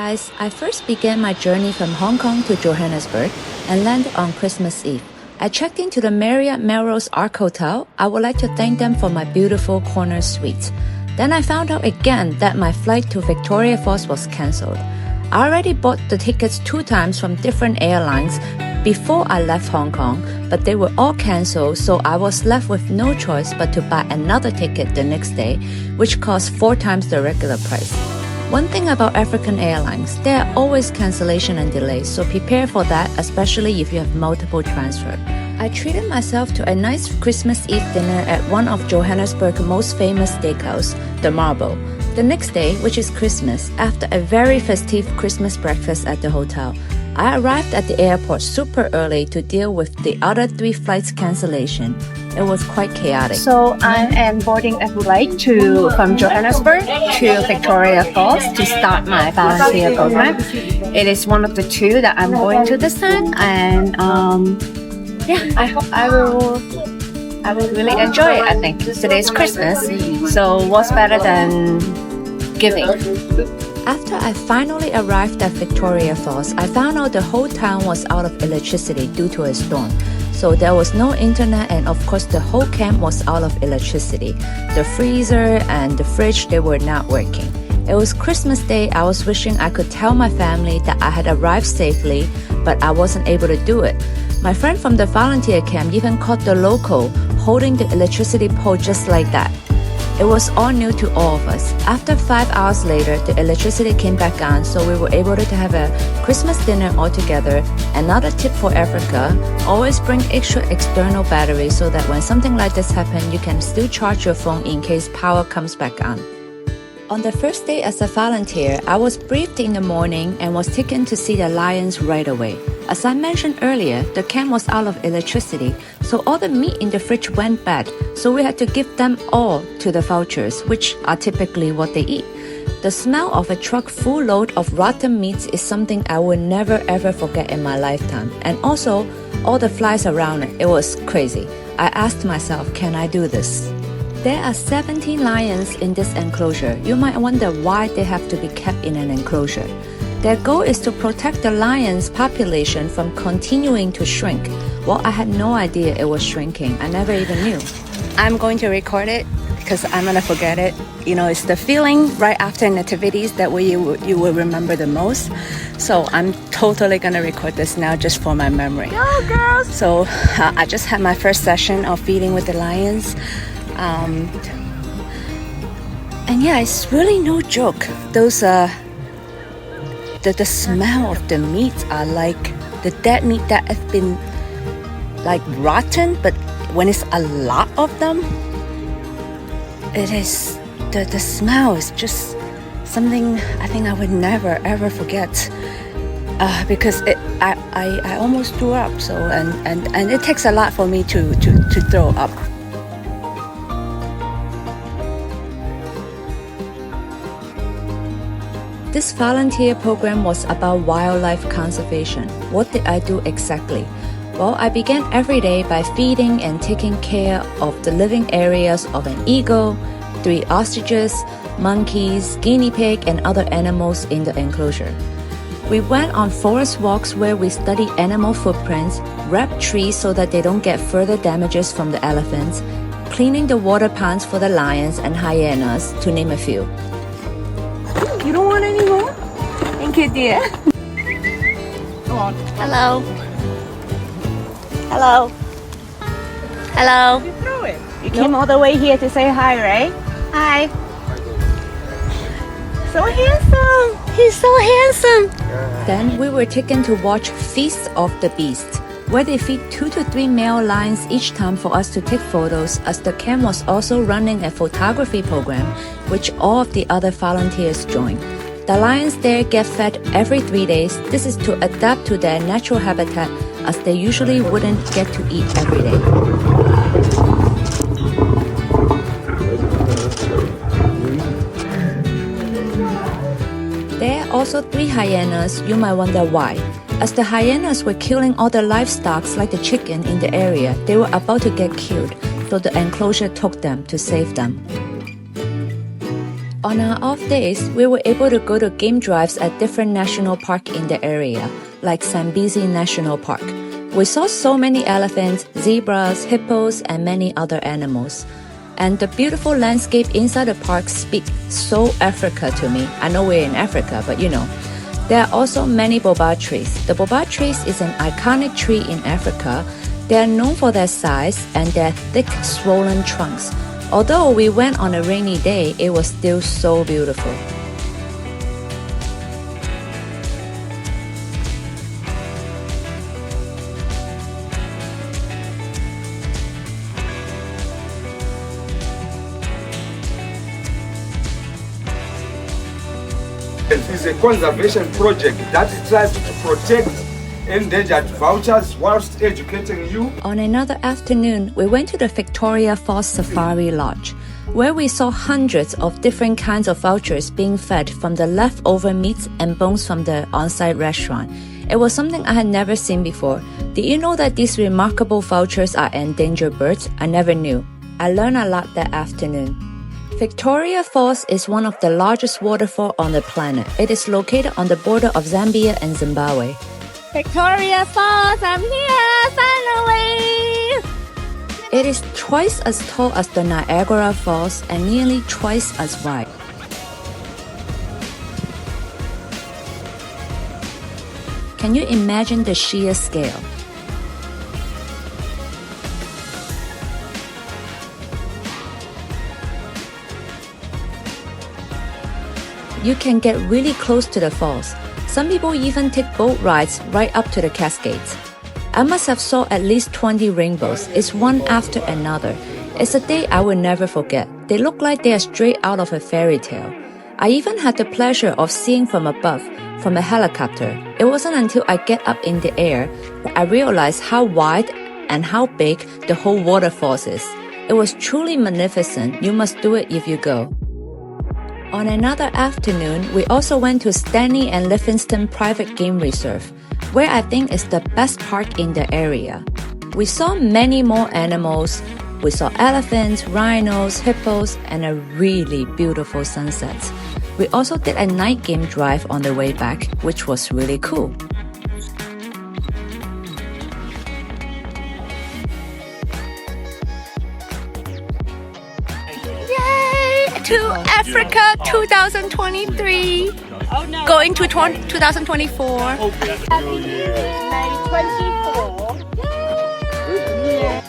guys, I first began my journey from Hong Kong to Johannesburg and landed on Christmas Eve. I checked into the Marriott Melrose Ark Hotel. I would like to thank them for my beautiful corner suite. Then I found out again that my flight to Victoria Falls was cancelled. I already bought the tickets 2 times from different airlines before I left Hong Kong, but they were all cancelled, so I was left with no choice but to buy another ticket the next day, which cost 4 times the regular price. One thing about African airlines, there are always cancellation and delays, so prepare for that, especially if you have multiple transfers. I treated myself to a nice Christmas Eve dinner at one of Johannesburg's most famous steakhouse, the Marble. The next day, which is Christmas, after a very festive Christmas breakfast at the hotel, I arrived at the airport super early to deal with the other 3 flights cancellation. It was quite chaotic. So I am boarding a flight from Johannesburg to Victoria Falls to start my volunteer program. It is one of the 2 that I'm going to this time, and I hope I will really enjoy it. I think today's Christmas, so what's better than giving? After I finally arrived at Victoria Falls, I found out the whole town was out of electricity due to a storm. So there was no internet, and of course the whole camp was out of electricity. The freezer and the fridge, they were not working. It was Christmas Day. I was wishing I could tell my family that I had arrived safely, but I wasn't able to do it. My friend from the volunteer camp even caught the local holding the electricity pole just like that. It was all new to all of us. After 5 hours later, the electricity came back on, so we were able to have a Christmas dinner all together. Another tip for Africa, always bring extra external batteries so that when something like this happens, you can still charge your phone in case power comes back on. On the first day as a volunteer, I was briefed in the morning and was taken to see the lions right away. As I mentioned earlier, the camp was out of electricity, so all the meat in the fridge went bad, so we had to give them all to the vultures, which are typically what they eat. The smell of a truck full load of rotten meats is something I will never ever forget in my lifetime. And also, all the flies around it, it was crazy. I asked myself, can I do this? There are 17 lions in this enclosure. You might wonder why they have to be kept in an enclosure. Their goal is to protect the lions' population from continuing to shrink. Well, I had no idea it was shrinking. I never even knew. I'm going to record it because I'm going to forget it. You know, it's the feeling right after nativities that you will remember the most. So I'm totally going to record this now just for my memory. Go, girls! So I just had my first session of feeding with the lions. And yeah, it's really no joke. Those the smell of the meat are like the dead meat that has been like rotten, but when it's a lot of them, it is the smell is just something I think I would never ever forget, because I almost threw up. So and it takes a lot for me to throw up. This volunteer program was about wildlife conservation. What did I do exactly? Well, I began every day by feeding and taking care of the living areas of an eagle, 3 ostriches, monkeys, guinea pig, and other animals in the enclosure. We went on forest walks where we studied animal footprints, wrapped trees so that they don't get further damages from the elephants, cleaning the water ponds for the lions and hyenas, to name a few. You don't want any more? Thank you, dear. Come on. Hello. Hello. Hello. You throw it. You came all the way here to say hi, right? Hi. So handsome. He's so handsome. Then we were taken to watch Feast of the Beasts, where they feed 2 to 3 male lions each time for us to take photos, as the camp was also running a photography program, which all of the other volunteers joined. The lions there get fed every 3 days. This is to adapt to their natural habitat, as they usually wouldn't get to eat every day. There are also 3 hyenas. You might wonder why. As the hyenas were killing all the livestock like the chicken in the area, they were about to get killed, so the enclosure took them to save them. On our off days, we were able to go to game drives at different national parks in the area, like Zambezi National Park. We saw so many elephants, zebras, hippos, and many other animals. And the beautiful landscape inside the park speaks so Africa to me. I know we're in Africa, but you know. There are also many boba trees. The boba trees is an iconic tree in Africa. They are known for their size and their thick, swollen trunks. Although we went on a rainy day, it was still so beautiful. It is a conservation project that tries to protect endangered vultures whilst educating you. On another afternoon, we went to the Victoria Falls Safari Lodge, where we saw hundreds of different kinds of vultures being fed from the leftover meats and bones from the on-site restaurant. It was something I had never seen before. Did you know that these remarkable vultures are endangered birds? I never knew. I learned a lot that afternoon. Victoria Falls is one of the largest waterfalls on the planet. It is located on the border of Zambia and Zimbabwe. Victoria Falls, I'm here, finally! It is twice as tall as the Niagara Falls and nearly twice as wide. Can you imagine the sheer scale? You can get really close to the falls. Some people even take boat rides right up to the Cascades. I must have saw at least 20 rainbows. It's one after another. It's a day I will never forget. They look like they are straight out of a fairy tale. I even had the pleasure of seeing from above, from a helicopter. It wasn't until I get up in the air that I realized how wide and how big the whole waterfalls is. It was truly magnificent. You must do it if you go. On another afternoon, we also went to Stanley and Livingstone Private Game Reserve, where I think is the best park in the area. We saw many more animals. We saw elephants, rhinos, hippos, and a really beautiful sunset. We also did a night game drive on the way back, which was really cool. To Africa 2023. Oh, no. Going to 2024. Happy New Year, May 24. Yeah.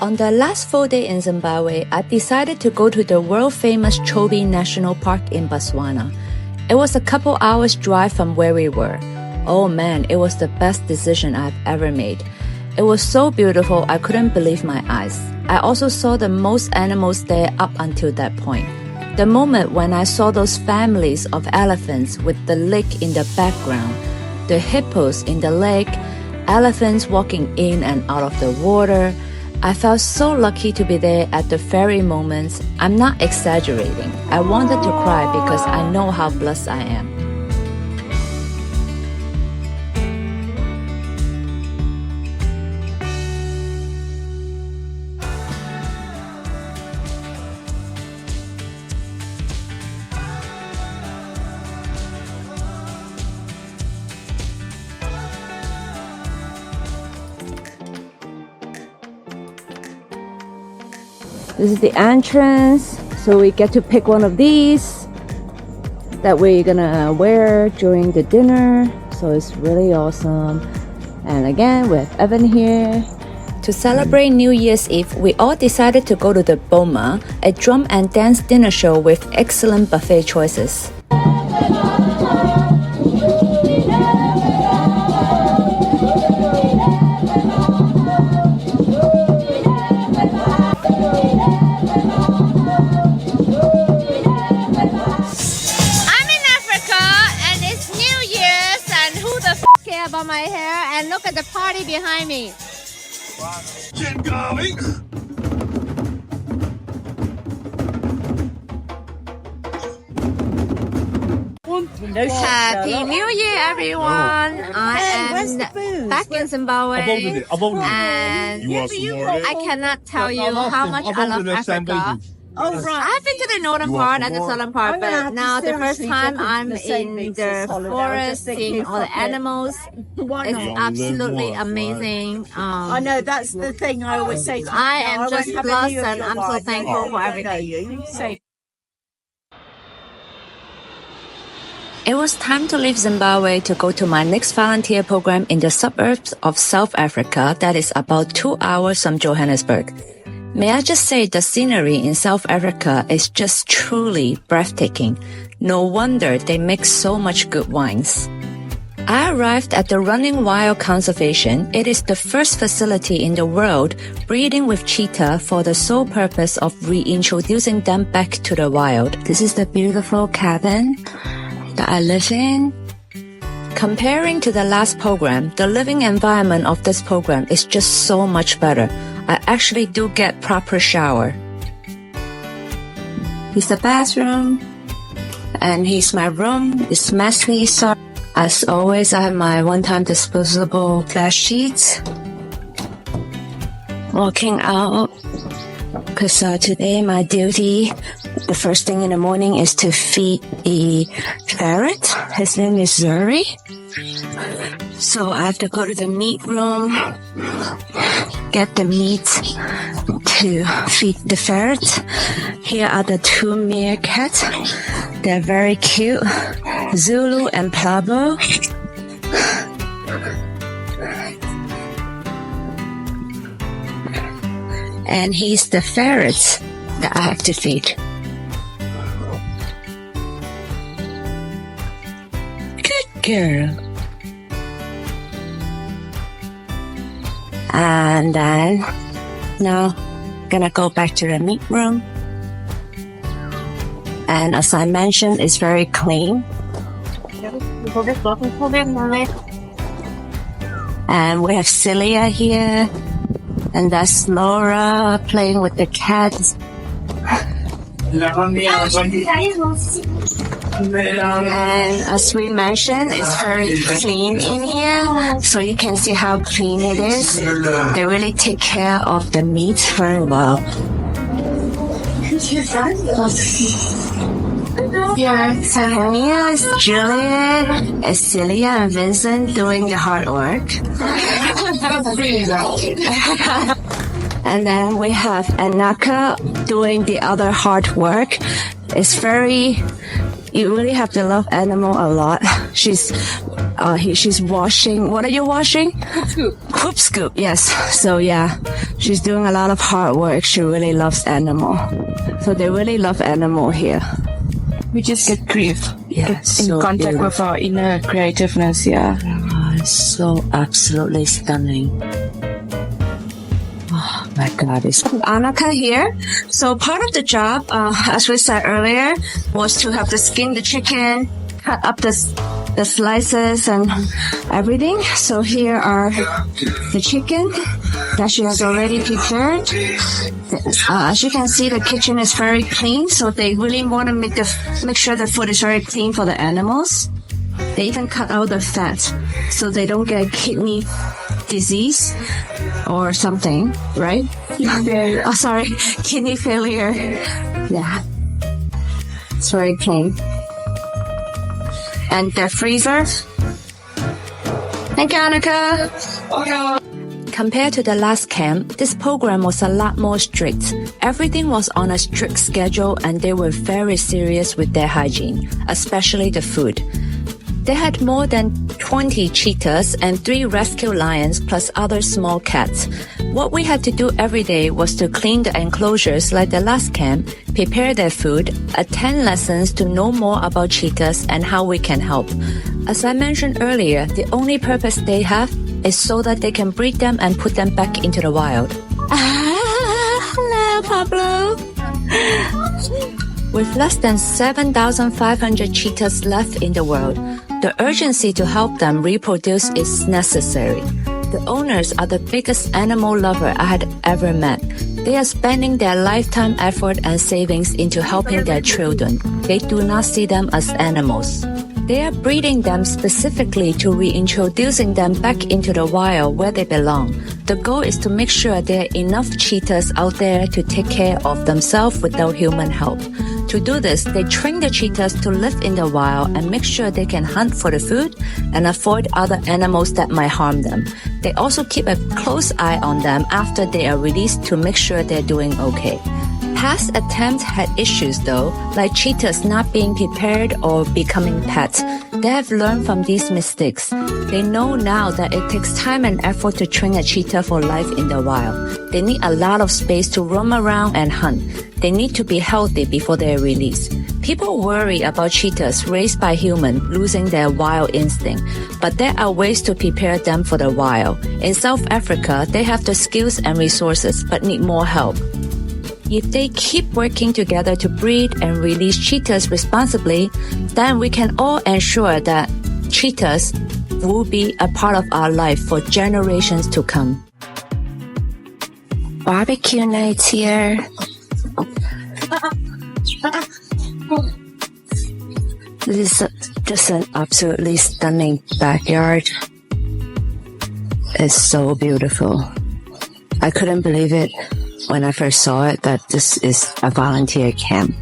On the last full day in Zimbabwe, I decided to go to the world-famous Chobe National Park in Botswana. It was a couple hours drive from where we were. Oh man, it was the best decision I've ever made. It was so beautiful, I couldn't believe my eyes. I also saw the most animals there up until that point. The moment when I saw those families of elephants with the lake in the background, the hippos in the lake, elephants walking in and out of the water, I felt so lucky to be there at the very moments. I'm not exaggerating. I wanted to cry because I know how blessed I am. This is the entrance, so we get to pick one of these that we're gonna wear during the dinner, so it's really awesome. And again, we have Evan here. To celebrate New Year's Eve, we all decided to go to the Boma, a drum and dance dinner show with excellent buffet choices. About my hair and look at the party behind me. Get going! Happy New Year, everyone! I am back in Zimbabwe, and I cannot tell you how much I love Africa. Oh, right. I've been to the northern part and the southern part, but now the first time I'm in the forest, seeing all the animals. It's absolutely amazing. I know, that's the thing I always say to people. I am just blessed, and I'm so thankful for everything. It was time to leave Zimbabwe to go to my next volunteer program in the suburbs of South Africa that is about 2 hours from Johannesburg. May I just say the scenery in South Africa is just truly breathtaking. No wonder they make so much good wines. I arrived at the Running Wild Conservation. It is the first facility in the world breeding with cheetah for the sole purpose of reintroducing them back to the wild. This is the beautiful cabin that I live in. Comparing to the last program, the living environment of this program is just so much better. I actually do get proper shower. Here's the bathroom. And here's my room. It's messy, so as always, I have my one-time disposable bed sheets. Walking out, because today my duty, the first thing in the morning is to feed the ferret. His name is Zuri. So I have to go to the meat room, get the meat to feed the ferret. Here are the two meerkats. They're very cute, Zulu and Pablo. And he's the ferret that I have to feed. Good girl. And then now gonna go back to the meat room. And as I mentioned, it's very clean. And we have Celia here. And that's Laura playing with the cats. And as we mentioned, it's very clean in here. So you can see how clean it is. They really take care of the meat very well. So here is Juliet, Celia, and Vincent doing the hard work. And then we have Anaka doing the other hard work. It's you really have to love animal a lot. She's washing. What are you washing? Hoop scoop. Hoop scoop, yes. So yeah, she's doing a lot of hard work. She really loves animal. So they really love animal here. We just get grief. Yeah, in contact with our inner creativeness, yeah. Oh, it's so absolutely stunning. Oh my God, it's Anaka here. So part of the job, as we said earlier, was to have to skin the chicken, cut up the slices and everything. So here are the chicken that she has already prepared. As you can see, the kitchen is very clean, so they really want to make sure the food is very clean for the animals. They even cut out the fat so they don't get kidney disease or something, right? Oh, sorry, kidney failure. Yeah, it's very clean. And the freezer. Thank you, Annika. Compared to the last camp, this program was a lot more strict. Everything was on a strict schedule and they were very serious with their hygiene, especially the food. They had more than 20 cheetahs and 3 rescue lions plus other small cats. What we had to do every day was to clean the enclosures like the last camp, prepare their food, attend lessons to know more about cheetahs and how we can help. As I mentioned earlier, the only purpose they have is so that they can breed them and put them back into the wild. Hello, Pablo. With less than 7,500 cheetahs left in the world, the urgency to help them reproduce is necessary. The owners are the biggest animal lover I had ever met. They are spending their lifetime effort and savings into helping their children. They do not see them as animals. They are breeding them specifically to reintroducing them back into the wild where they belong. The goal is to make sure there are enough cheetahs out there to take care of themselves without human help. To do this, they train the cheetahs to live in the wild and make sure they can hunt for the food and avoid other animals that might harm them. They also keep a close eye on them after they are released to make sure they're doing okay. Past attempts had issues though, like cheetahs not being prepared or becoming pets. They have learned from these mistakes. They know now that it takes time and effort to train a cheetah for life in the wild. They need a lot of space to roam around and hunt. They need to be healthy before they are released. People worry about cheetahs raised by humans losing their wild instinct, but there are ways to prepare them for the wild. In South Africa, they have the skills and resources, but need more help. If they keep working together to breed and release cheetahs responsibly, then we can all ensure that cheetahs will be a part of our life for generations to come. Barbecue nights here. This is just an absolutely stunning backyard. It's so beautiful. I couldn't believe it when I first saw it that this is a volunteer camp.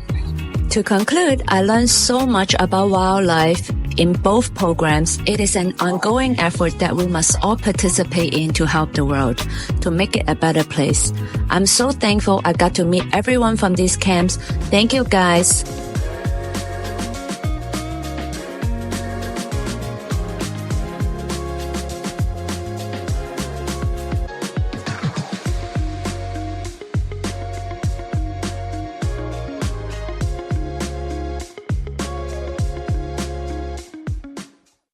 To conclude, I learned so much about wildlife in both programs. It is an ongoing effort that we must all participate in to help the world, to make it a better place. I'm so thankful I got to meet everyone from these camps. Thank you guys.